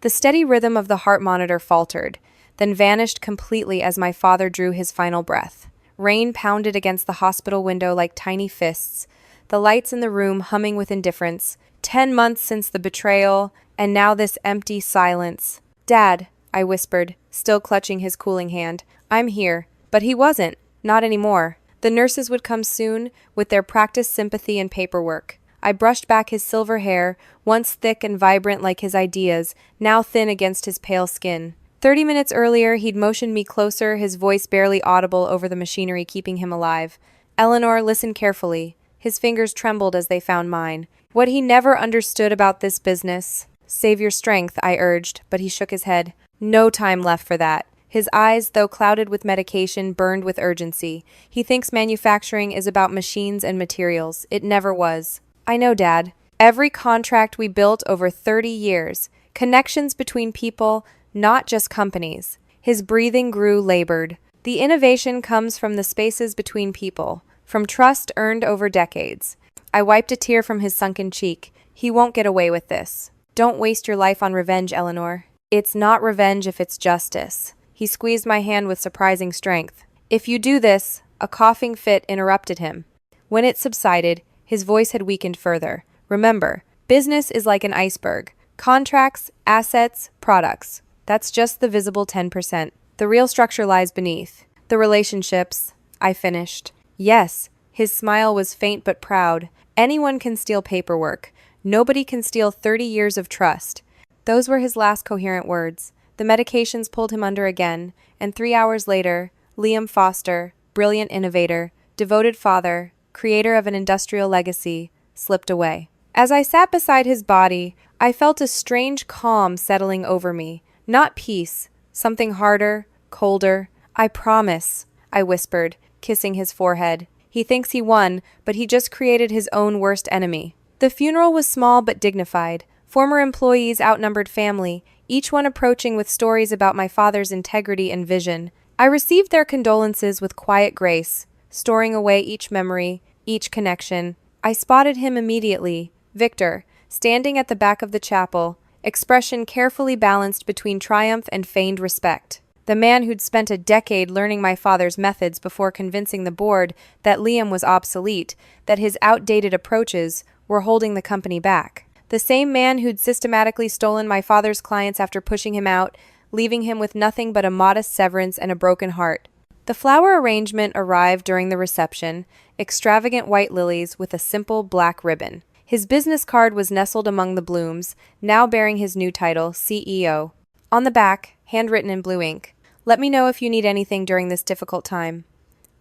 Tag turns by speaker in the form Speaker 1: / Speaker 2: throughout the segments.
Speaker 1: The steady rhythm of the heart monitor faltered, then vanished completely as my father drew his final breath. Rain pounded against the hospital window like tiny fists, the lights in the room humming with indifference. 10 months since the betrayal, and now this empty silence. "Dad," I whispered, still clutching his cooling hand. "I'm here." But he wasn't. Not anymore. The nurses would come soon, with their practiced sympathy and paperwork. I brushed back his silver hair, once thick and vibrant like his ideas, now thin against his pale skin. 30 minutes earlier, he'd motioned me closer, his voice barely audible over the machinery keeping him alive. "Eleanor, listen carefully." His fingers trembled as they found mine. What he never understood about this business. "Save your strength," I urged, but he shook his head. "No time left for that." His eyes, though clouded with medication, burned with urgency. "He thinks manufacturing is about machines and materials. It never was." "I know, Dad. Every contract we built over 30 years. Connections between people, not just companies." His breathing grew labored. "The innovation comes from the spaces between people, from trust earned over decades." I wiped a tear from his sunken cheek. "He won't get away with this." "Don't waste your life on revenge, Eleanor." "It's not revenge if it's justice." He squeezed my hand with surprising strength. "If you do this," a coughing fit interrupted him. When it subsided, his voice had weakened further. "Remember, business is like an iceberg. Contracts, assets, products. That's just the visible 10%. The real structure lies beneath. The relationships," I finished. "Yes." His smile was faint but proud. "Anyone can steal paperwork. Nobody can steal 30 years of trust." Those were his last coherent words. The medications pulled him under again, and 3 hours later, Liam Foster, brilliant innovator, devoted father, creator of an industrial legacy, slipped away. As I sat beside his body, I felt a strange calm settling over me. Not peace, something harder, colder. "I promise," I whispered, kissing his forehead. "He thinks he won, but he just created his own worst enemy." The funeral was small but dignified. Former employees outnumbered family, each one approaching with stories about my father's integrity and vision. I received their condolences with quiet grace, storing away each memory, each connection. I spotted him immediately, Victor, standing at the back of the chapel, expression carefully balanced between triumph and feigned respect. The man who'd spent a decade learning my father's methods before convincing the board that Liam was obsolete, that his outdated approaches were holding the company back. The same man who'd systematically stolen my father's clients after pushing him out, leaving him with nothing but a modest severance and a broken heart. The flower arrangement arrived during the reception, extravagant white lilies with a simple black ribbon. His business card was nestled among the blooms, now bearing his new title, CEO. On the back, handwritten in blue ink, "Let me know if you need anything during this difficult time.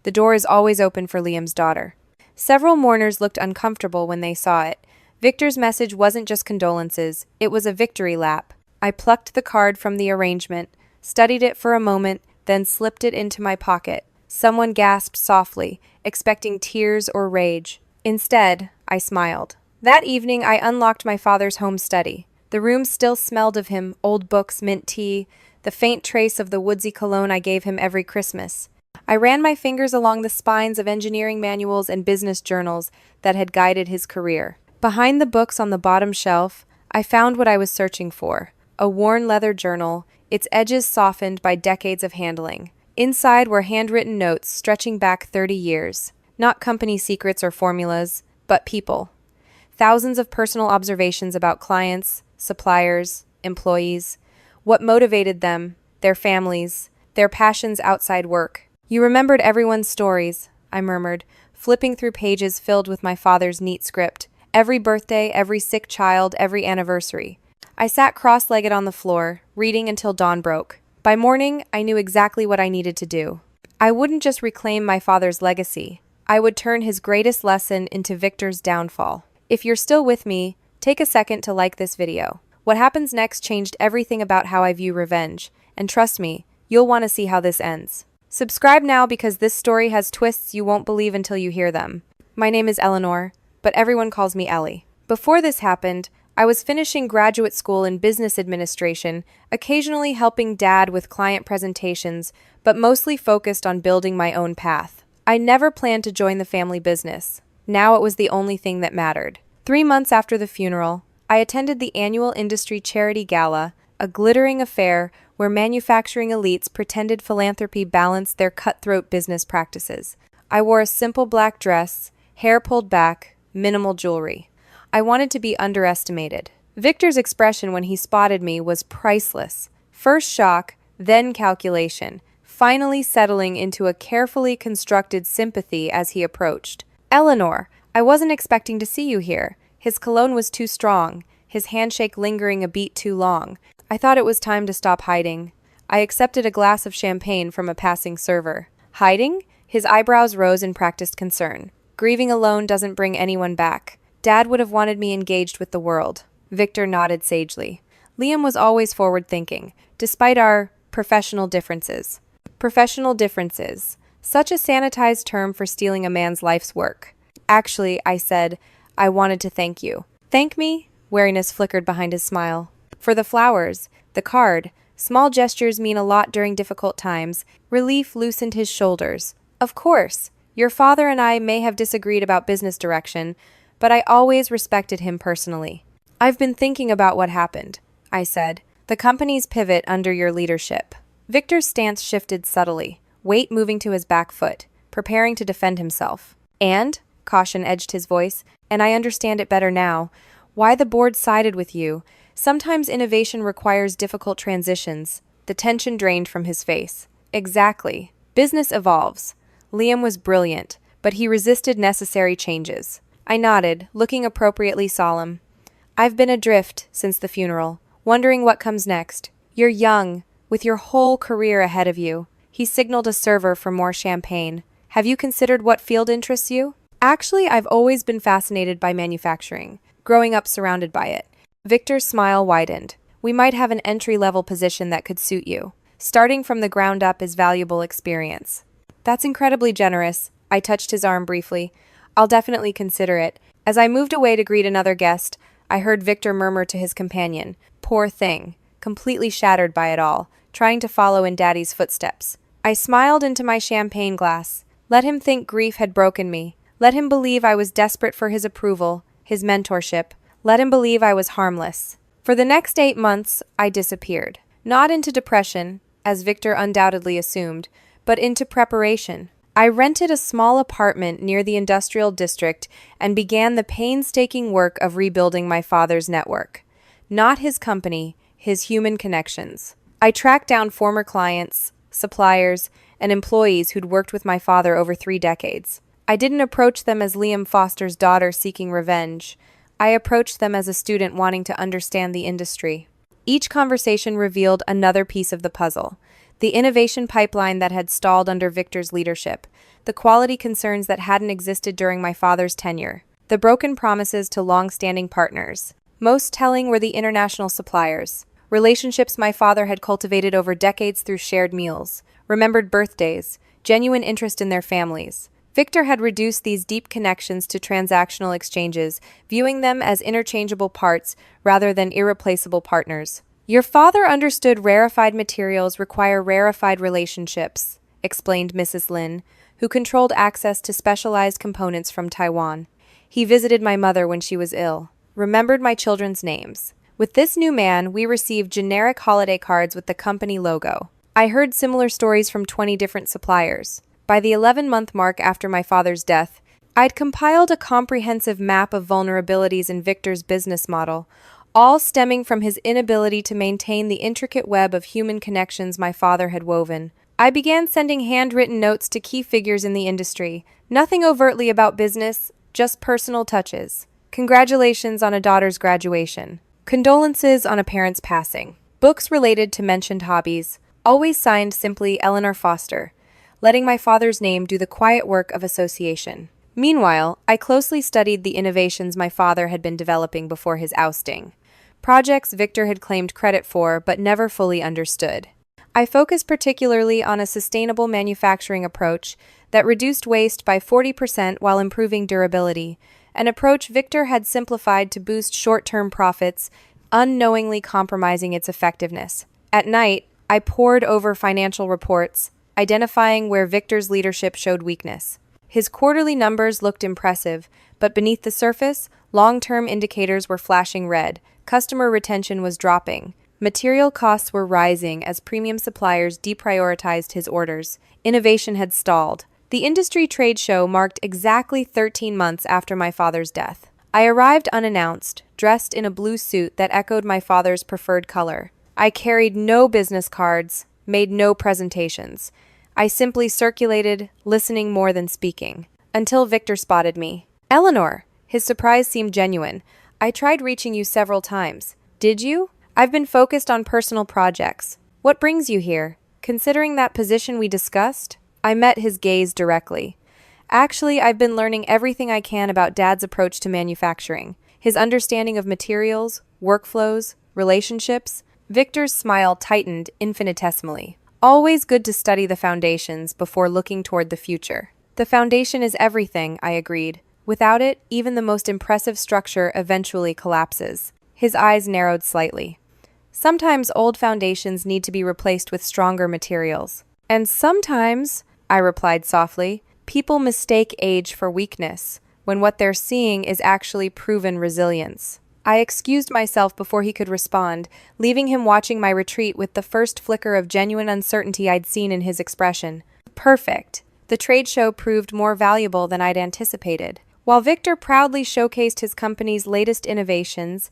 Speaker 1: The door is always open for Liam's daughter." Several mourners looked uncomfortable when they saw it. Victor's message wasn't just condolences, it was a victory lap. I plucked the card from the arrangement, studied it for a moment, then slipped it into my pocket. Someone gasped softly, expecting tears or rage. Instead, I smiled. That evening, I unlocked my father's home study. The room still smelled of him, old books, mint tea, the faint trace of the woodsy cologne I gave him every Christmas. I ran my fingers along the spines of engineering manuals and business journals that had guided his career. Behind the books on the bottom shelf, I found what I was searching for, a worn leather journal, its edges softened by decades of handling. Inside were handwritten notes stretching back 30 years. Not company secrets or formulas, but people. Thousands of personal observations about clients, suppliers, employees, what motivated them, their families, their passions outside work. "You remembered everyone's stories," I murmured, flipping through pages filled with my father's neat script. Every birthday, every sick child, every anniversary. I sat cross-legged on the floor, reading until dawn broke. By morning, I knew exactly what I needed to do. I wouldn't just reclaim my father's legacy. I would turn his greatest lesson into Victor's downfall. If you're still with me, take a second to like this video. What happens next changed everything about how I view revenge, and trust me, you'll want to see how this ends. Subscribe now because this story has twists you won't believe until you hear them. My name is Eleanor, but everyone calls me Ellie. Before this happened, I was finishing graduate school in business administration, occasionally helping Dad with client presentations, but mostly focused on building my own path. I never planned to join the family business. Now it was the only thing that mattered. 3 months after the funeral, I attended the annual industry charity gala, a glittering affair where manufacturing elites pretended philanthropy balanced their cutthroat business practices. I wore a simple black dress, hair pulled back, minimal jewelry. I wanted to be underestimated. Victor's expression when he spotted me was priceless. First shock, then calculation, finally settling into a carefully constructed sympathy as he approached. "Eleanor, I wasn't expecting to see you here." His cologne was too strong, his handshake lingering a beat too long. I thought it was time to stop hiding. I accepted a glass of champagne from a passing server. "Hiding?" His eyebrows rose in practiced concern. "Grieving alone doesn't bring anyone back. Dad would have wanted me engaged with the world." Victor nodded sagely. Liam was always forward-thinking, despite our professional differences. Professional differences. Such a sanitized term for stealing a man's life's work. "Actually," I said, "I wanted to thank you." "Thank me?" Wariness flickered behind his smile. "For the flowers, the card. Small gestures mean a lot during difficult times." Relief loosened his shoulders. "Of course. Your father and I may have disagreed about business direction, but I always respected him personally." "I've been thinking about what happened," I said. "The company's pivot under your leadership." Victor's stance shifted subtly, weight moving to his back foot, preparing to defend himself. "And," caution edged his voice, "and I understand it better now, why the board sided with you. Sometimes innovation requires difficult transitions." The tension drained from his face. "Exactly. Business evolves." Liam was brilliant, but he resisted necessary changes. I nodded, looking appropriately solemn. "I've been adrift since the funeral, wondering what comes next. You're young, with your whole career ahead of you." He signaled a server for more champagne. "Have you considered what field interests you?" "Actually, I've always been fascinated by manufacturing, growing up surrounded by it." Victor's smile widened. "We might have an entry-level position that could suit you. Starting from the ground up is valuable experience." "That's incredibly generous." I touched his arm briefly. "I'll definitely consider it." As I moved away to greet another guest, I heard Victor murmur to his companion, "Poor thing," completely shattered by it all, trying to follow in Daddy's footsteps. I smiled into my champagne glass. Let him think grief had broken me. Let him believe I was desperate for his approval, his mentorship. Let him believe I was harmless. For the next 8 months, I disappeared. Not into depression, as Victor undoubtedly assumed, but into preparation. I rented a small apartment near the industrial district and began the painstaking work of rebuilding my father's network. Not his company, his human connections. I tracked down former clients, suppliers, and employees who'd worked with my father over 3 decades. I didn't approach them as Liam Foster's daughter seeking revenge. I approached them as a student wanting to understand the industry. Each conversation revealed another piece of the puzzle. The innovation pipeline that had stalled under Victor's leadership, the quality concerns that hadn't existed during my father's tenure, the broken promises to long-standing partners. Most telling were the international suppliers, relationships my father had cultivated over decades through shared meals, remembered birthdays, genuine interest in their families. Victor had reduced these deep connections to transactional exchanges, viewing them as interchangeable parts rather than irreplaceable partners. "Your father understood rarefied materials require rarefied relationships," explained Mrs. Lin, who controlled access to specialized components from Taiwan. "He visited my mother when she was ill, remembered my children's names. With this new man, we received generic holiday cards with the company logo. I heard similar stories from 20 different suppliers. By the 11-month mark after my father's death, I'd compiled a comprehensive map of vulnerabilities in Victor's business model, all stemming from his inability to maintain the intricate web of human connections my father had woven. I began sending handwritten notes to key figures in the industry, nothing overtly about business, just personal touches. Congratulations on a daughter's graduation. Condolences on a parent's passing. Books related to mentioned hobbies, always signed simply Eleanor Foster, letting my father's name do the quiet work of association. Meanwhile, I closely studied the innovations my father had been developing before his ousting. Projects Victor had claimed credit for but never fully understood. I focused particularly on a sustainable manufacturing approach that reduced waste by 40% while improving durability, an approach Victor had simplified to boost short-term profits, unknowingly compromising its effectiveness. At night, I pored over financial reports, identifying where Victor's leadership showed weakness. His quarterly numbers looked impressive, but beneath the surface, long-term indicators were flashing red. Customer retention was dropping. Material costs were rising as premium suppliers deprioritized his orders. Innovation had stalled. The industry trade show marked exactly 13 months after my father's death. I arrived unannounced, dressed in a blue suit that echoed my father's preferred color. I carried no business cards, made no presentations. I simply circulated, listening more than speaking, until Victor spotted me. "Eleanor!" His surprise seemed genuine. "I tried reaching you several times." "Did you?" "I've been focused on personal projects." "What brings you here? Considering that position we discussed?" I met his gaze directly. "Actually, I've been learning everything I can about Dad's approach to manufacturing. His understanding of materials, workflows, relationships." Victor's smile tightened infinitesimally. "Always good to study the foundations before looking toward the future." "The foundation is everything," I agreed. "Without it, even the most impressive structure eventually collapses." His eyes narrowed slightly. "Sometimes old foundations need to be replaced with stronger materials." "And sometimes," I replied softly, "people mistake age for weakness, when what they're seeing is actually proven resilience." I excused myself before he could respond, leaving him watching my retreat with the first flicker of genuine uncertainty I'd seen in his expression. Perfect. The trade show proved more valuable than I'd anticipated. While Victor proudly showcased his company's latest innovations,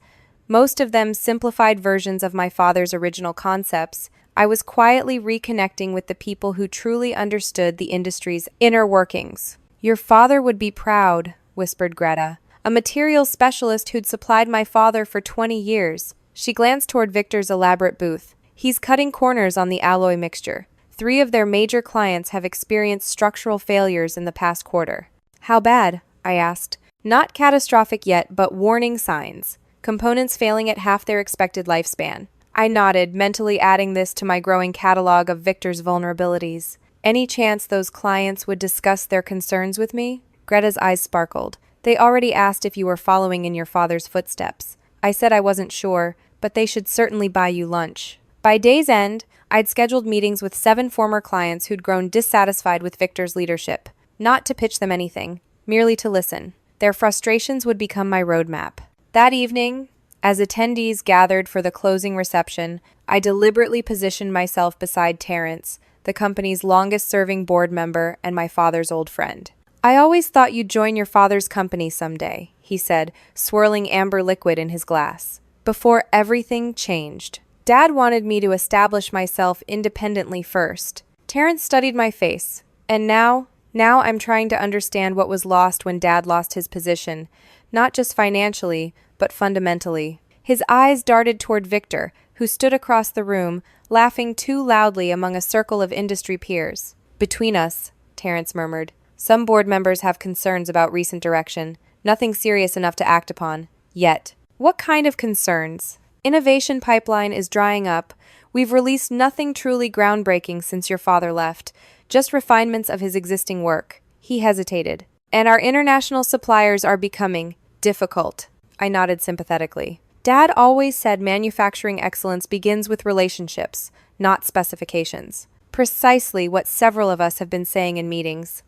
Speaker 1: most of them simplified versions of my father's original concepts, I was quietly reconnecting with the people who truly understood the industry's inner workings. "Your father would be proud," whispered Greta, "a materials specialist who'd supplied my father for 20 years. She glanced toward Victor's elaborate booth. "He's cutting corners on the alloy mixture. 3 of their major clients have experienced structural failures in the past quarter." "How bad?" I asked. "Not catastrophic yet, but warning signs. Components failing at half their expected lifespan." I nodded, mentally adding this to my growing catalog of Victor's vulnerabilities. "Any chance those clients would discuss their concerns with me?" Greta's eyes sparkled. "They already asked if you were following in your father's footsteps." I said I wasn't sure, but they should certainly buy you lunch. By day's end, I'd scheduled meetings with 7 former clients who'd grown dissatisfied with Victor's leadership. Not to pitch them anything, merely to listen. Their frustrations would become my roadmap. That evening, as attendees gathered for the closing reception, I deliberately positioned myself beside Terrence, the company's longest-serving board member and my father's old friend. "I always thought you'd join your father's company someday," he said, swirling amber liquid in his glass. "Before everything changed. Dad wanted me to establish myself independently first." Terrence studied my face. "And now I'm trying to understand what was lost when Dad lost his position, not just financially, but fundamentally." His eyes darted toward Victor, who stood across the room, laughing too loudly among a circle of industry peers. "Between us," Terrence murmured, "some board members have concerns about recent direction. Nothing serious enough to act upon. Yet." "What kind of concerns?" "Innovation pipeline is drying up. We've released nothing truly groundbreaking since your father left, just refinements of his existing work." He hesitated. "And our international suppliers are becoming difficult." I nodded sympathetically. "Dad always said manufacturing excellence begins with relationships, not specifications." Precisely what several of us have been saying in meetings.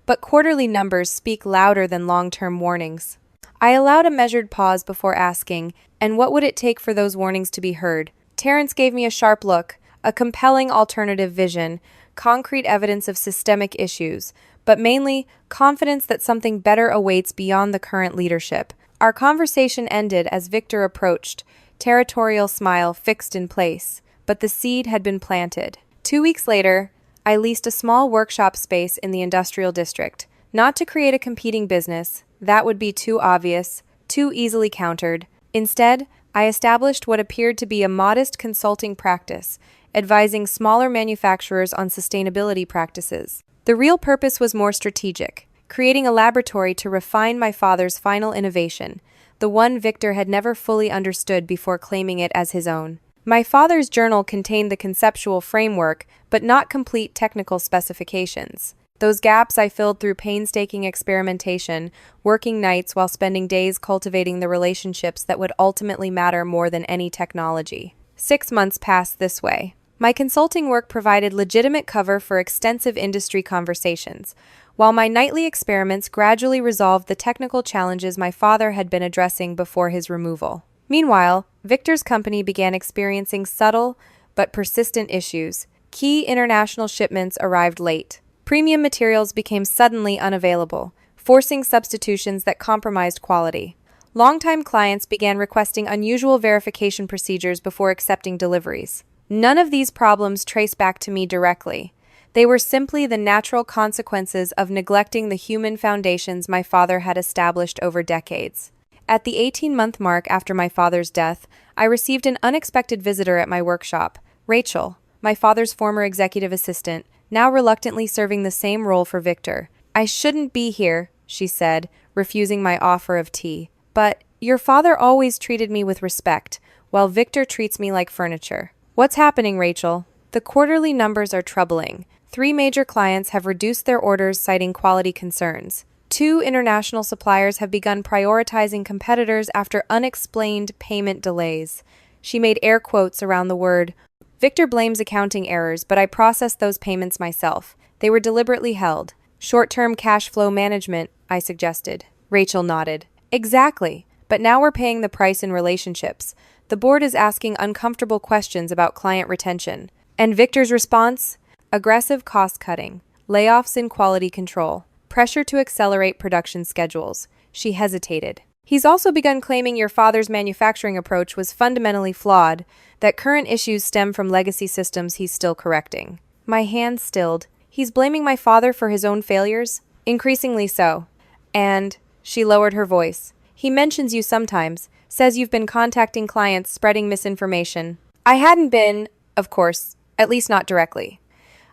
Speaker 1: But quarterly numbers speak louder than long-term warnings. I allowed a measured pause before asking, "And what would it take for those warnings to be heard?" Terrence gave me a sharp look, a compelling alternative vision, concrete evidence of systemic issues, but mainly confidence that something better awaits beyond the current leadership. Our conversation ended as Victor approached, territorial smile fixed in place, but the seed had been planted. 2 weeks later, I leased a small workshop space in the industrial district, not to create a competing business. That would be too obvious, too easily countered. Instead, I established what appeared to be a modest consulting practice, advising smaller manufacturers on sustainability practices. The real purpose was more strategic, creating a laboratory to refine my father's final innovation, the one Victor had never fully understood before claiming it as his own. My father's journal contained the conceptual framework, but not complete technical specifications. Those gaps I filled through painstaking experimentation, working nights while spending days cultivating the relationships that would ultimately matter more than any technology. 6 months passed this way. My consulting work provided legitimate cover for extensive industry conversations, while my nightly experiments gradually resolved the technical challenges my father had been addressing before his removal. Meanwhile, Victor's company began experiencing subtle but persistent issues. Key international shipments arrived late. Premium materials became suddenly unavailable, forcing substitutions that compromised quality. Longtime clients began requesting unusual verification procedures before accepting deliveries. None of these problems trace back to me directly. They were simply the natural consequences of neglecting the human foundations my father had established over decades. At the 18-month mark after my father's death, I received an unexpected visitor at my workshop. Rachel, my father's former executive assistant, now reluctantly serving the same role for Victor. "I shouldn't be here," she said, refusing my offer of tea. "But your father always treated me with respect, while Victor treats me like furniture." "What's happening, Rachel?" "The quarterly numbers are troubling. 3 major clients have reduced their orders citing quality concerns. 2 international suppliers have begun prioritizing competitors after unexplained payment delays." She made air quotes around the word. "Victor blames accounting errors, but I processed those payments myself. They were deliberately held." "Short-term cash flow management," I suggested. Rachel nodded. "Exactly. But now we're paying the price in relationships. The board is asking uncomfortable questions about client retention." And Victor's response? Aggressive cost-cutting, layoffs in quality control, pressure to accelerate production schedules. She hesitated. "He's also begun claiming your father's manufacturing approach was fundamentally flawed, that current issues stem from legacy systems he's still correcting." My hand stilled. "He's blaming my father for his own failures?" "Increasingly so." "And," she lowered her voice, "he mentions you sometimes, says you've been contacting clients spreading misinformation." I hadn't been, of course, at least not directly.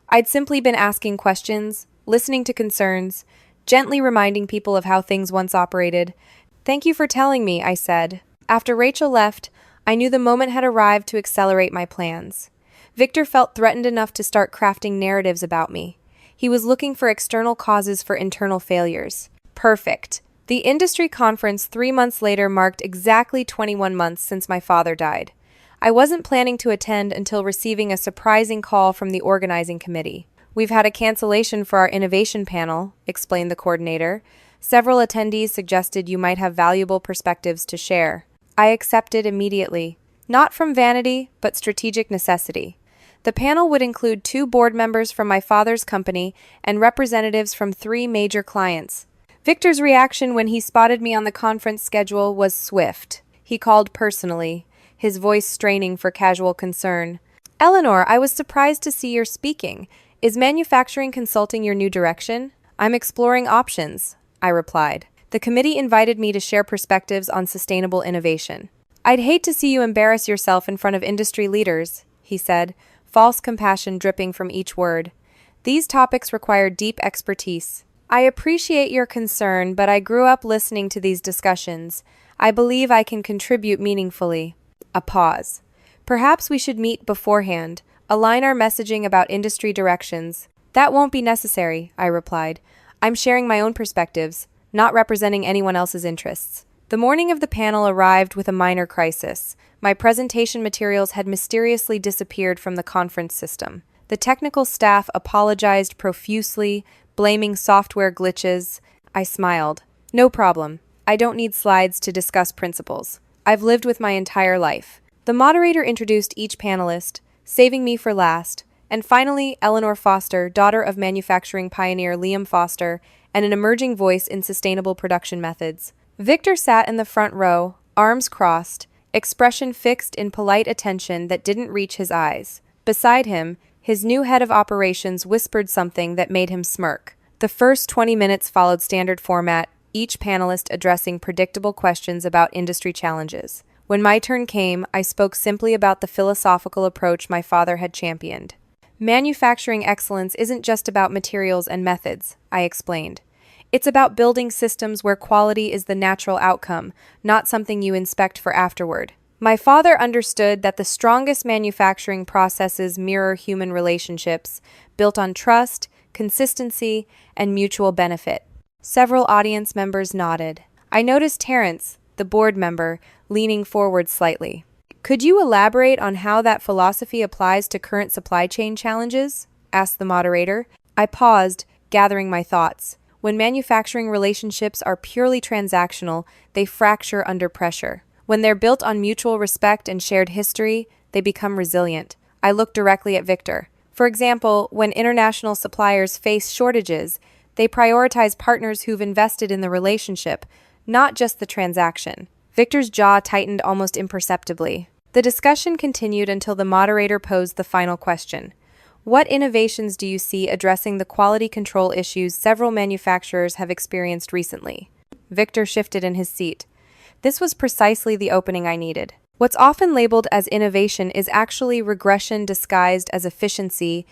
Speaker 1: I'd simply been asking questions, listening to concerns, gently reminding people of how things once operated. "Thank you for telling me," I said. After Rachel left, I knew the moment had arrived to accelerate my plans. Victor felt threatened enough to start crafting narratives about me. He was looking for external causes for internal failures. Perfect. The industry conference 3 months later marked exactly 21 months since my father died. I wasn't planning to attend until receiving a surprising call from the organizing committee. "We've had a cancellation for our innovation panel," explained the coordinator. "Several attendees suggested you might have valuable perspectives to share." I accepted immediately. Not from vanity, but strategic necessity. The panel would include 2 board members from my father's company and representatives from 3 major clients. Victor's reaction when he spotted me on the conference schedule was swift. He called personally, his voice straining for casual concern. "Eleanor, I was surprised to see you're speaking. Is manufacturing consulting your new direction?" "I'm exploring options," I replied. "The committee invited me to share perspectives on sustainable innovation." "I'd hate to see you embarrass yourself in front of industry leaders," he said, false compassion dripping from each word. "These topics require deep expertise." "I appreciate your concern, but I grew up listening to these discussions. I believe I can contribute meaningfully." A pause. "Perhaps we should meet beforehand, align our messaging about industry directions." "That won't be necessary," I replied. "I'm sharing my own perspectives, not representing anyone else's interests." The morning of the panel arrived with a minor crisis. My presentation materials had mysteriously disappeared from the conference system. The technical staff apologized profusely, blaming software glitches. I smiled. "No problem. I don't need slides to discuss principles. I've lived with my entire life." The moderator introduced each panelist, saving me for last, and finally Eleanor Foster, daughter of manufacturing pioneer Liam Foster, and an emerging voice in sustainable production methods. Victor sat in the front row, arms crossed, expression fixed in polite attention that didn't reach his eyes. Beside him, his new head of operations whispered something that made him smirk. The first 20 minutes followed standard format, each panelist addressing predictable questions about industry challenges. When my turn came, I spoke simply about the philosophical approach my father had championed. "Manufacturing excellence isn't just about materials and methods," I explained. "It's about building systems where quality is the natural outcome, not something you inspect for afterward." My father understood that the strongest manufacturing processes mirror human relationships, built on trust, consistency, and mutual benefit. Several audience members nodded. I noticed Terrence, the board member, leaning forward slightly. "Could you elaborate on how that philosophy applies to current supply chain challenges?" asked the moderator. I paused, gathering my thoughts. When manufacturing relationships are purely transactional, they fracture under pressure. When they're built on mutual respect and shared history, they become resilient. I look directly at Victor. For example, when international suppliers face shortages, they prioritize partners who've invested in the relationship, not just the transaction. Victor's jaw tightened almost imperceptibly. The discussion continued until the moderator posed the final question. What innovations do you see addressing the quality control issues several manufacturers have experienced recently? Victor shifted in his seat. This was precisely the opening I needed. What's often labeled as innovation is actually regression disguised as efficiency.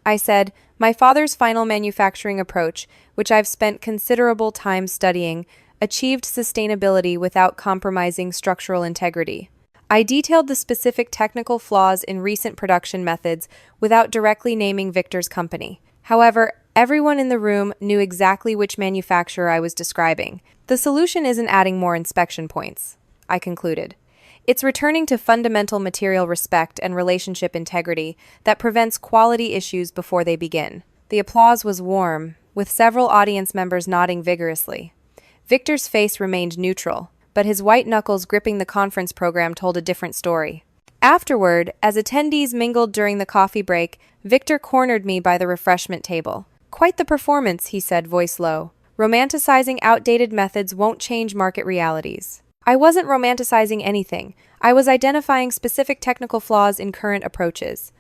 Speaker 1: I said, my father's final manufacturing approach, which I've spent considerable time studying, achieved sustainability without compromising structural integrity. I detailed the specific technical flaws in recent production methods without directly naming Victor's company. However, everyone in the room knew exactly which manufacturer I was describing. The solution isn't adding more inspection points, I concluded. It's returning to fundamental material respect and relationship integrity that prevents quality issues before they begin. The applause was warm, with several audience members nodding vigorously. Victor's face remained neutral, but his white knuckles gripping the conference program told a different story. Afterward, as attendees mingled during the coffee break, Victor cornered me by the refreshment table. Quite the performance, he said, voice low. Romanticizing outdated methods won't change market realities. I wasn't romanticizing anything. I was identifying specific technical flaws in current approaches.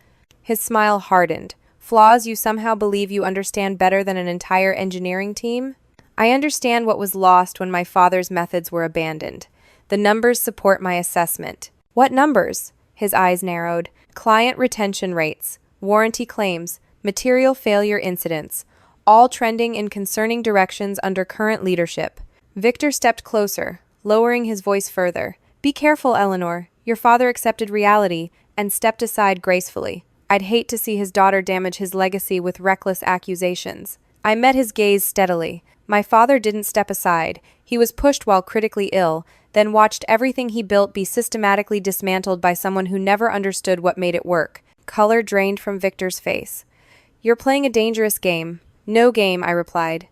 Speaker 1: His smile hardened. Flaws you somehow believe you understand better than an entire engineering team? I understand what was lost when my father's methods were abandoned. The numbers support my assessment. What numbers? His eyes narrowed. Client retention rates, warranty claims, material failure incidents, all trending in concerning directions under current leadership. Victor stepped closer, lowering his voice further. Be careful, Eleanor. Your father accepted reality and stepped aside gracefully. I'd hate to see his daughter damage his legacy with reckless accusations. I met his gaze steadily. My father didn't step aside. He was pushed while critically ill, then watched everything he built be systematically dismantled by someone who never understood what made it work. Color drained from Victor's face. You're playing a dangerous game. No game, I replied.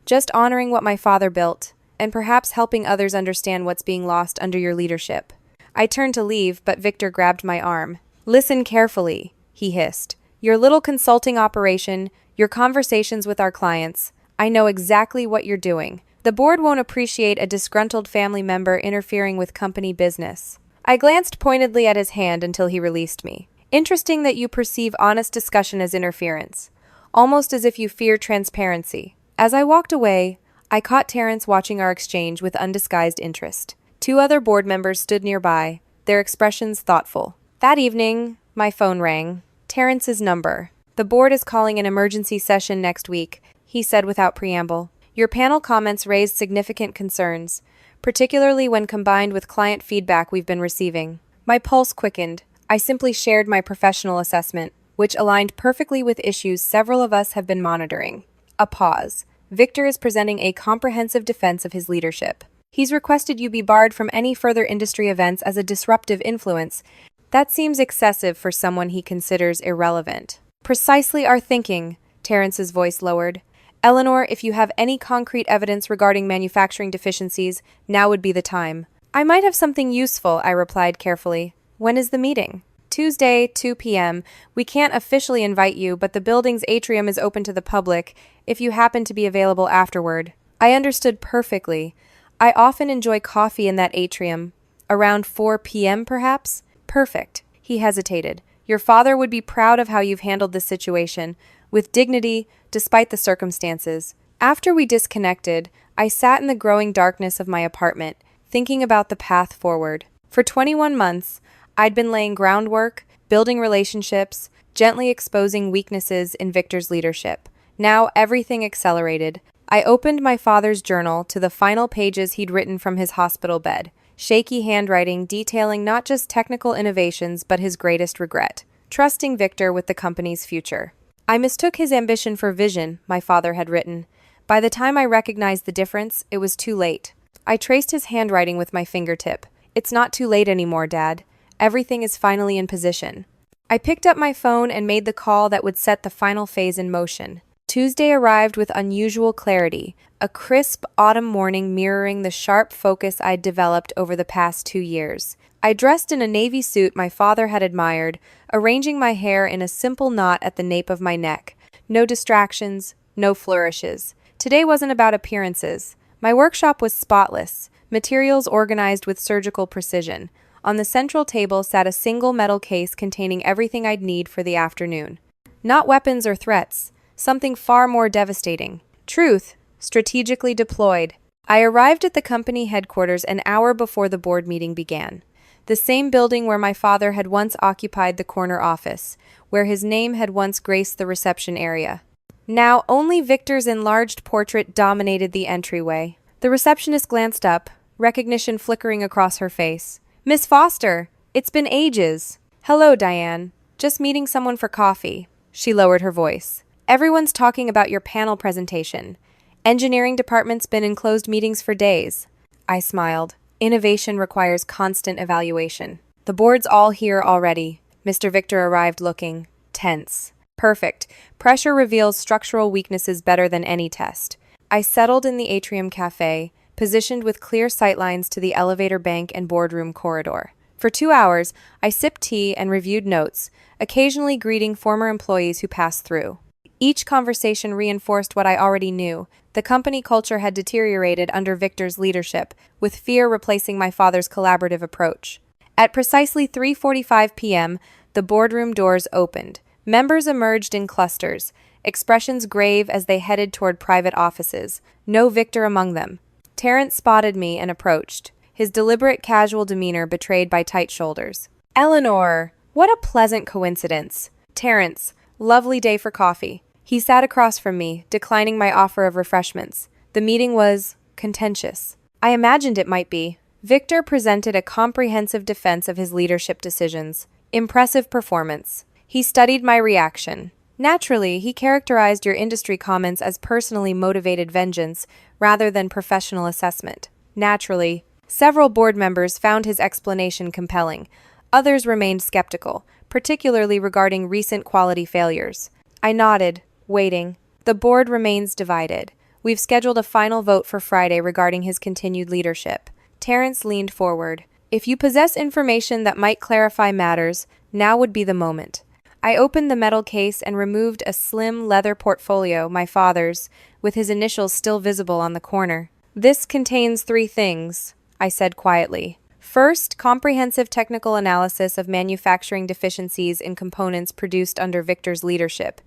Speaker 1: Just honoring what my father built, and perhaps helping others understand what's being lost under your leadership. I turned to leave, but Victor grabbed my arm. Listen carefully, he hissed. Your little consulting operation, your conversations with our clients. I know exactly what you're doing. The board won't appreciate a disgruntled family member interfering with company business. I glanced pointedly at his hand until he released me. Interesting that you perceive honest discussion as interference, almost as if you fear transparency. As I walked away, I caught Terrence watching our exchange with undisguised interest. 2 other board members stood nearby, their expressions thoughtful. That evening, my phone rang. Terrence's number. The board is calling an emergency session next week, he said without preamble. Your panel comments raised significant concerns, particularly when combined with client feedback we've been receiving. My pulse quickened. I simply shared my professional assessment, which aligned perfectly with issues several of us have been monitoring. A pause. Victor is presenting a comprehensive defense of his leadership. He's requested you be barred from any further industry events as a disruptive influence. That seems excessive for someone he considers irrelevant. Precisely our thinking, Terrence's voice lowered. Eleanor, if you have any concrete evidence regarding manufacturing deficiencies, now would be the time. I might have something useful, I replied carefully. When is the meeting? Tuesday, 2 p.m. We can't officially invite you, but the building's atrium is open to the public if you happen to be available afterward. I understood perfectly. I often enjoy coffee in that atrium. Around 4 p.m. perhaps? Perfect. He hesitated. Your father would be proud of how you've handled this situation, with dignity, despite the circumstances. After we disconnected, I sat in the growing darkness of my apartment, thinking about the path forward. For 21 months, I'd been laying groundwork, building relationships, gently exposing weaknesses in Victor's leadership. Now everything accelerated. I opened my father's journal to the final pages he'd written from his hospital bed, shaky handwriting detailing not just technical innovations but his greatest regret, trusting Victor with the company's future. I mistook his ambition for vision, my father had written. By the time I recognized the difference, it was too late. I traced his handwriting with my fingertip. It's not too late anymore, Dad. Everything is finally in position. I picked up my phone and made the call that would set the final phase in motion. Tuesday arrived with unusual clarity, a crisp autumn morning mirroring the sharp focus I'd developed over the past 2 years. I dressed in a navy suit my father had admired, arranging my hair in a simple knot at the nape of my neck. No distractions, no flourishes. Today wasn't about appearances. My workshop was spotless, materials organized with surgical precision. On the central table sat a single metal case containing everything I'd need for the afternoon. Not weapons or threats, something far more devastating. Truth, strategically deployed. I arrived at the company headquarters an hour before the board meeting began. The same building where my father had once occupied the corner office, where his name had once graced the reception area. Now, only Victor's enlarged portrait dominated the entryway. The receptionist glanced up, recognition flickering across her face. "Miss Foster, it's been ages." "Hello, Diane. Just meeting someone for coffee." She lowered her voice. "Everyone's talking about your panel presentation. Engineering department's been in closed meetings for days." I smiled. Innovation requires constant evaluation. "The board's all here already." Mr. Victor arrived looking tense. "Perfect. Pressure reveals structural weaknesses better than any test." I settled in the atrium cafe, positioned with clear sightlines to the elevator bank and boardroom corridor. For 2 hours, I sipped tea and reviewed notes, occasionally greeting former employees who passed through. Each conversation reinforced what I already knew. The company culture had deteriorated under Victor's leadership, with fear replacing my father's collaborative approach. At precisely 3:45 p.m., the boardroom doors opened. Members emerged in clusters, expressions grave as they headed toward private offices. No Victor among them. Terrence spotted me and approached, his deliberate casual demeanor betrayed by tight shoulders. "Eleanor, what a pleasant coincidence." "Terrence, lovely day for coffee." He sat across from me, declining my offer of refreshments. The meeting was contentious. I imagined it might be. Victor presented a comprehensive defense of his leadership decisions. Impressive performance. He studied my reaction. Naturally, he characterized your industry comments as personally motivated vengeance rather than professional assessment. Naturally, several board members found his explanation compelling. Others remained skeptical, particularly regarding recent quality failures. I nodded, waiting. The board remains divided. We've scheduled a final vote for Friday regarding his continued leadership. Terrence leaned forward. "If you possess information that might clarify matters, now would be the moment." I opened the metal case and removed a slim leather portfolio, my father's, with his initials still visible on the corner. "This contains 3 things," I said quietly. "First, comprehensive technical analysis of manufacturing deficiencies in components produced under Victor's leadership,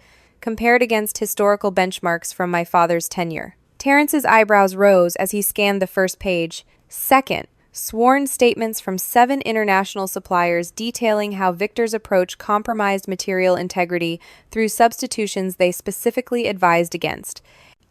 Speaker 1: compared against historical benchmarks from my father's tenure." Terrence's eyebrows rose as he scanned the first page. "Second, sworn statements from 7 international suppliers detailing how Victor's approach compromised material integrity through substitutions they specifically advised against."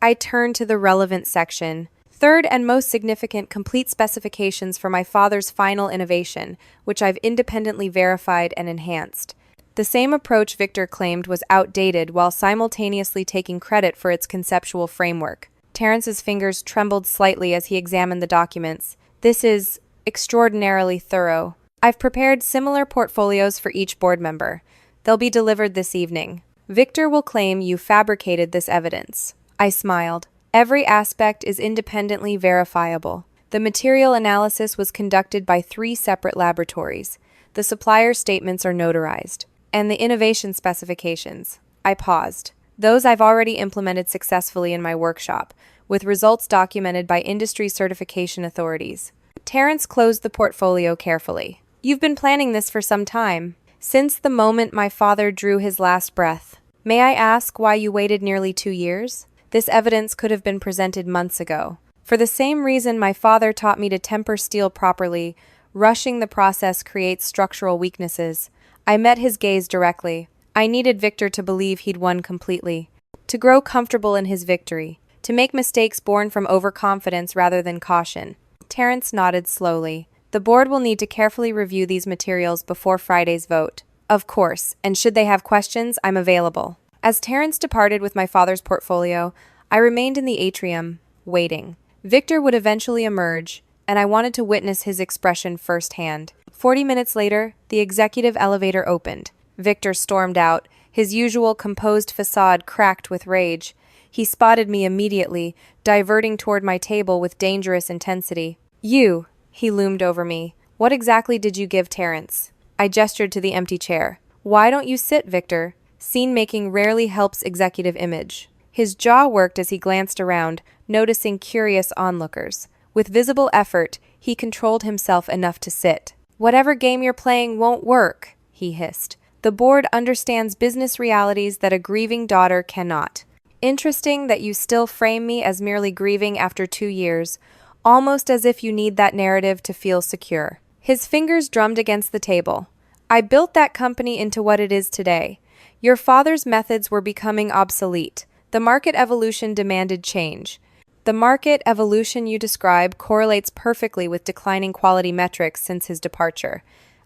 Speaker 1: I turned to the relevant section. "Third and most significant, complete specifications for my father's final innovation, which I've independently verified and enhanced." The same approach Victor claimed was outdated while simultaneously taking credit for its conceptual framework. Terrence's fingers trembled slightly as he examined the documents. "This is extraordinarily thorough. I've prepared similar portfolios for each board member. They'll be delivered this evening. Victor will claim you fabricated this evidence." I smiled. "Every aspect is independently verifiable." The material analysis was conducted by 3 separate laboratories. The supplier statements are notarized. "And the innovation specifications." I paused. "Those I've already implemented successfully in my workshop, with results documented by industry certification authorities." Terrence closed the portfolio carefully. "You've been planning this for some time." "Since the moment my father drew his last breath." "May I ask why you waited nearly 2 years?" "This evidence could have been presented months ago. For the same reason my father taught me to temper steel properly, rushing the process creates structural weaknesses." I met his gaze directly. I needed Victor to believe he'd won completely, to grow comfortable in his victory, to make mistakes born from overconfidence rather than caution. Terrence nodded slowly. "The board will need to carefully review these materials before Friday's vote." "Of course, and should they have questions, I'm available." As Terrence departed with my father's portfolio, I remained in the atrium, waiting. Victor would eventually emerge, and I wanted to witness his expression firsthand. 40 minutes later, the executive elevator opened. Victor stormed out, his usual composed facade cracked with rage. He spotted me immediately, diverting toward my table with dangerous intensity. You, he loomed over me. What exactly did you give Terrence? I gestured to the empty chair. Why don't you sit, Victor? Scene-making rarely helps executive image. His jaw worked as he glanced around, noticing curious onlookers. With visible effort, he controlled himself enough to sit. Whatever game you're playing won't work, he hissed. The board understands business realities that a grieving daughter cannot. Interesting that you still frame me as merely grieving after 2 years, almost as if you need that narrative to feel secure. His fingers drummed against the table. I built that company into what it is today. Your father's methods were becoming obsolete. The market evolution demanded change. The market evolution you describe correlates perfectly with declining quality metrics since his departure.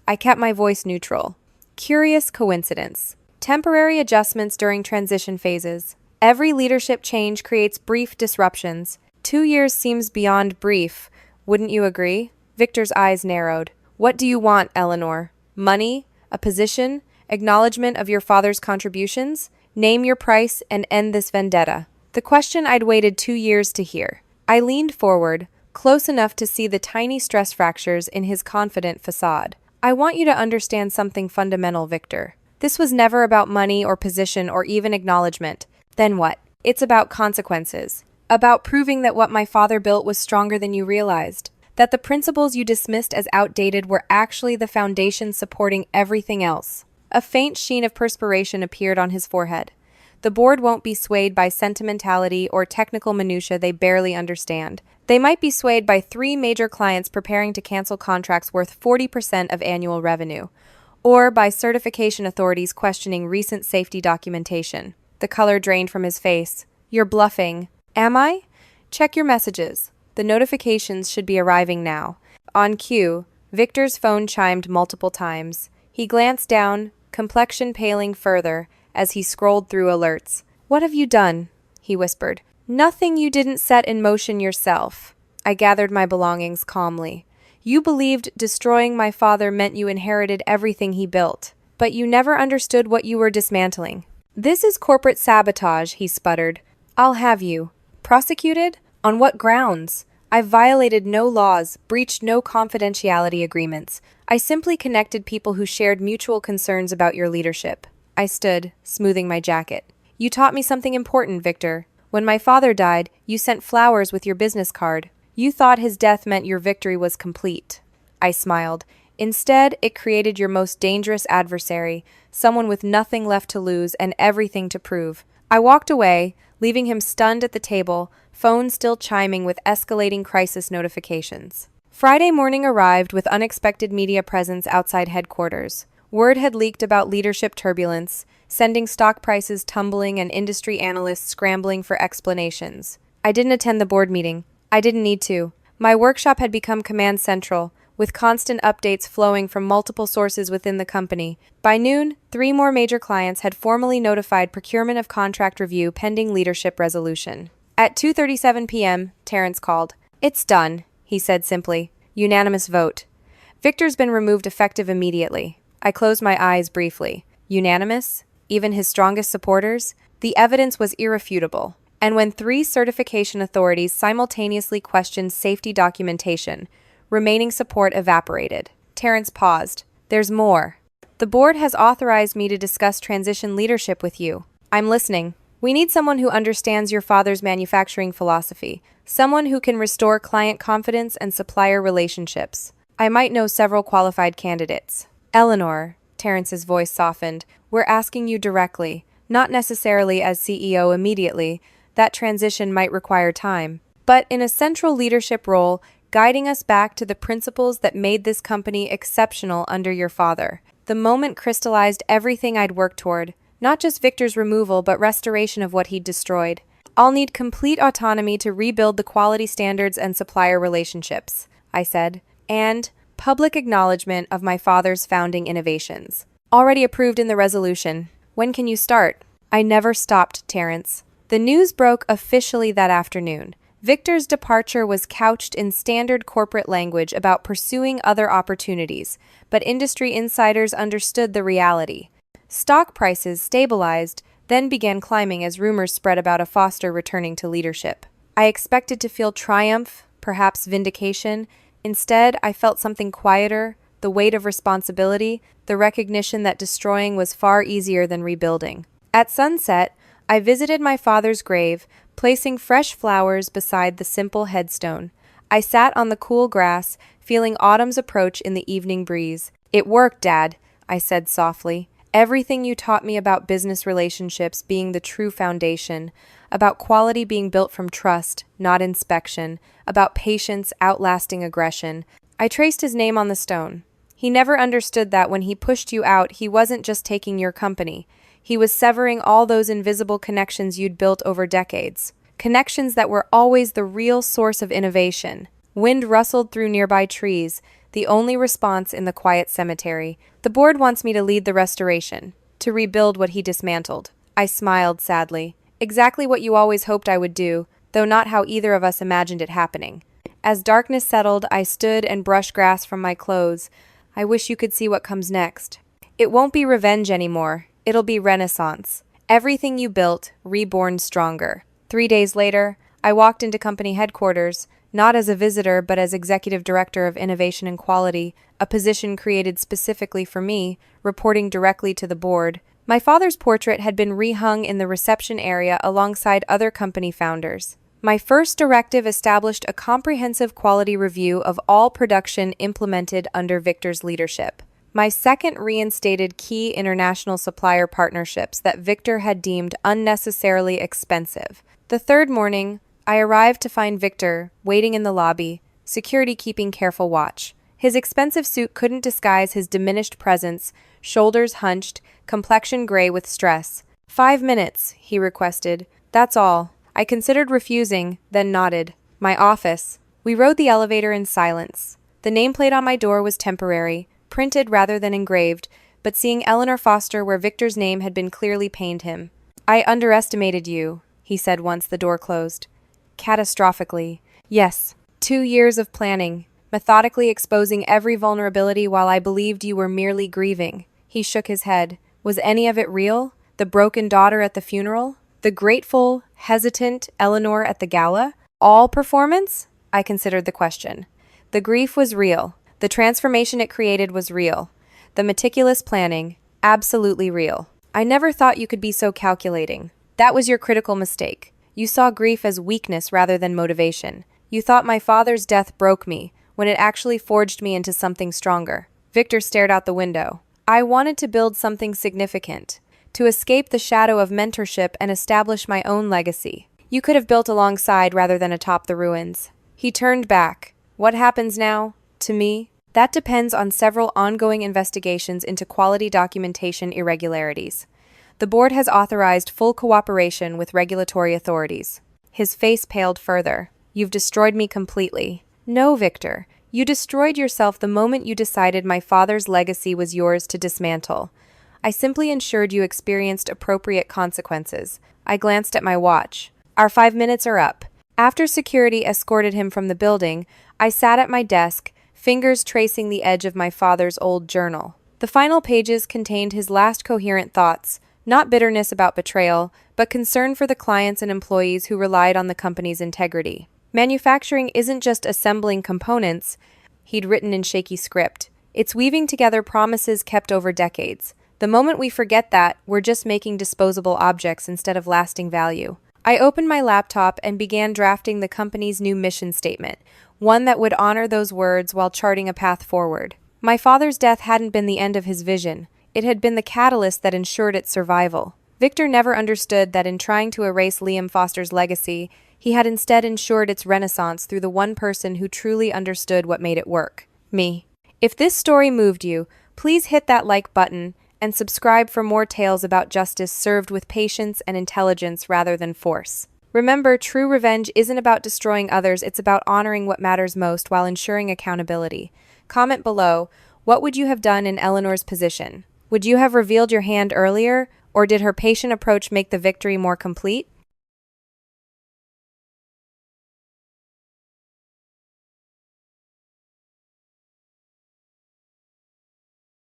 Speaker 1: I kept my voice neutral. Curious coincidence. Temporary adjustments during transition phases. Every leadership change creates brief disruptions. 2 years seems beyond brief. Wouldn't you agree? Victor's eyes narrowed. What do you want, Eleanor? Money? A position? Acknowledgement of your father's contributions? Name your price and end this vendetta. The question I'd waited 2 years to hear. I leaned forward, close enough to see the tiny stress fractures in his confident facade. I want you to understand something fundamental, Victor. This was never about money or position or even acknowledgement. Then what? It's about consequences. About proving that what my father built was stronger than you realized. That the principles you dismissed as outdated were actually the foundation supporting everything else. A faint sheen of perspiration appeared on his forehead. The board won't be swayed by sentimentality or technical minutiae they barely understand. They might be swayed by 3 major clients preparing to cancel contracts worth 40% of annual revenue, or by certification authorities questioning recent safety documentation. The color drained from his face. You're bluffing. Am I? Check your messages. The notifications should be arriving now. On cue, Victor's phone chimed multiple times. He glanced down, complexion paling further, as he scrolled through alerts. What have you done? He whispered. Nothing you didn't set in motion yourself. I gathered my belongings calmly. You believed destroying my father meant you inherited everything he built, but you never understood what you were dismantling. This is corporate sabotage, he sputtered. I'll have you. Prosecuted? On what grounds? I've violated no laws, breached no confidentiality agreements. I simply connected people who shared mutual concerns about your leadership. I stood, smoothing my jacket. You taught me something important, Victor. When my father died, you sent flowers with your business card. You thought his death meant your victory was complete. I smiled. Instead, it created your most dangerous adversary, someone with nothing left to lose and everything to prove. I walked away, leaving him stunned at the table, phone still chiming with escalating crisis notifications. Friday morning arrived with unexpected media presence outside headquarters. Word had leaked about leadership turbulence, sending stock prices tumbling and industry analysts scrambling for explanations. I didn't attend the board meeting. I didn't need to. My workshop had become command central, with constant updates flowing from multiple sources within the company. By noon, 3 more major clients had formally notified procurement of contract review pending leadership resolution. At 2:37 p.m., Terrence called. It's done, he said simply. Unanimous vote. Victor's been removed effective immediately. I closed my eyes briefly. Unanimous? Even his strongest supporters? The evidence was irrefutable. And when 3 certification authorities simultaneously questioned safety documentation, remaining support evaporated. Terrence paused. There's more. The board has authorized me to discuss transition leadership with you. I'm listening. We need someone who understands your father's manufacturing philosophy, someone who can restore client confidence and supplier relationships. I might know several qualified candidates. Eleanor, Terrence's voice softened, we're asking you directly, not necessarily as CEO immediately. That transition might require time, but in a central leadership role, guiding us back to the principles that made this company exceptional under your father. The moment crystallized everything I'd worked toward, not just Victor's removal, but restoration of what he'd destroyed. I'll need complete autonomy to rebuild the quality standards and supplier relationships, I said, and public acknowledgement of my father's founding innovations. Already approved in the resolution. When can you start? I never stopped, Terrence. The news broke officially that afternoon. Victor's departure was couched in standard corporate language about pursuing other opportunities, but industry insiders understood the reality. Stock prices stabilized, then began climbing as rumors spread about a Foster returning to leadership. I expected to feel triumph, perhaps vindication. Instead, I felt something quieter, the weight of responsibility, the recognition that destroying was far easier than rebuilding. At sunset, I visited my father's grave, placing fresh flowers beside the simple headstone. I sat on the cool grass, feeling autumn's approach in the evening breeze. "It worked, Dad," I said softly. "Everything you taught me about business relationships being the true foundation, about quality being built from trust, not inspection, about patience outlasting aggression." I traced his name on the stone. "He never understood that when he pushed you out, he wasn't just taking your company. He was severing all those invisible connections you'd built over decades. Connections that were always the real source of innovation." Wind rustled through nearby trees, the only response in the quiet cemetery. "The board wants me to lead the restoration, to rebuild what he dismantled." I smiled sadly. "Exactly what you always hoped I would do, though not how either of us imagined it happening." As darkness settled, I stood and brushed grass from my clothes. "I wish you could see what comes next. It won't be revenge anymore. It'll be renaissance. Everything you built, reborn stronger." 3 days later, I walked into company headquarters, not as a visitor but as Executive Director of Innovation and Quality, a position created specifically for me, reporting directly to the board. My father's portrait had been rehung in the reception area alongside other company founders. My first directive established a comprehensive quality review of all production implemented under Victor's leadership. My second reinstated key international supplier partnerships that Victor had deemed unnecessarily expensive. The third morning, I arrived to find Victor waiting in the lobby, security keeping careful watch. His expensive suit couldn't disguise his diminished presence, shoulders hunched, complexion gray with stress. 5 minutes, he requested. That's all. I considered refusing, then nodded. My office. We rode the elevator in silence. The nameplate on my door was temporary, printed rather than engraved, but seeing Eleanor Foster where Victor's name had been clearly pained him. "I underestimated you," he said once the door closed. "Catastrophically. Yes. 2 years of planning, methodically exposing every vulnerability while I believed you were merely grieving." He shook his head. "Was any of it real? The broken daughter at the funeral? The grateful, hesitant Eleanor at the gala? All performance?" I considered the question. "The grief was real. The transformation it created was real. The meticulous planning, absolutely real. I never thought you could be so calculating. That was your critical mistake. You saw grief as weakness rather than motivation. You thought my father's death broke me, when it actually forged me into something stronger." Victor stared out the window. "I wanted to build something significant, to escape the shadow of mentorship and establish my own legacy. You could have built alongside rather than atop the ruins." He turned back. "What happens now? To me? That depends on several ongoing investigations into quality documentation irregularities. The board has authorized full cooperation with regulatory authorities." His face paled further. "You've destroyed me completely." "No, Victor. You destroyed yourself the moment you decided my father's legacy was yours to dismantle. I simply ensured you experienced appropriate consequences." I glanced at my watch. "Our 5 minutes are up." After security escorted him from the building, I sat at my desk, fingers tracing the edge of my father's old journal. The final pages contained his last coherent thoughts, not bitterness about betrayal, but concern for the clients and employees who relied on the company's integrity. "Manufacturing isn't just assembling components," he'd written in shaky script. "It's weaving together promises kept over decades. The moment we forget that, we're just making disposable objects instead of lasting value." I opened my laptop and began drafting the company's new mission statement, one that would honor those words while charting a path forward. My father's death hadn't been the end of his vision. It had been the catalyst that ensured its survival. Victor never understood that in trying to erase Liam Foster's legacy, he had instead ensured its renaissance through the one person who truly understood what made it work: me. If this story moved you, please hit that like button and subscribe for more tales about justice served with patience and intelligence rather than force. Remember, true revenge isn't about destroying others, it's about honoring what matters most while ensuring accountability. Comment below, what would you have done in Eleanor's position? Would you have revealed your hand earlier, or did her patient approach make the victory more complete?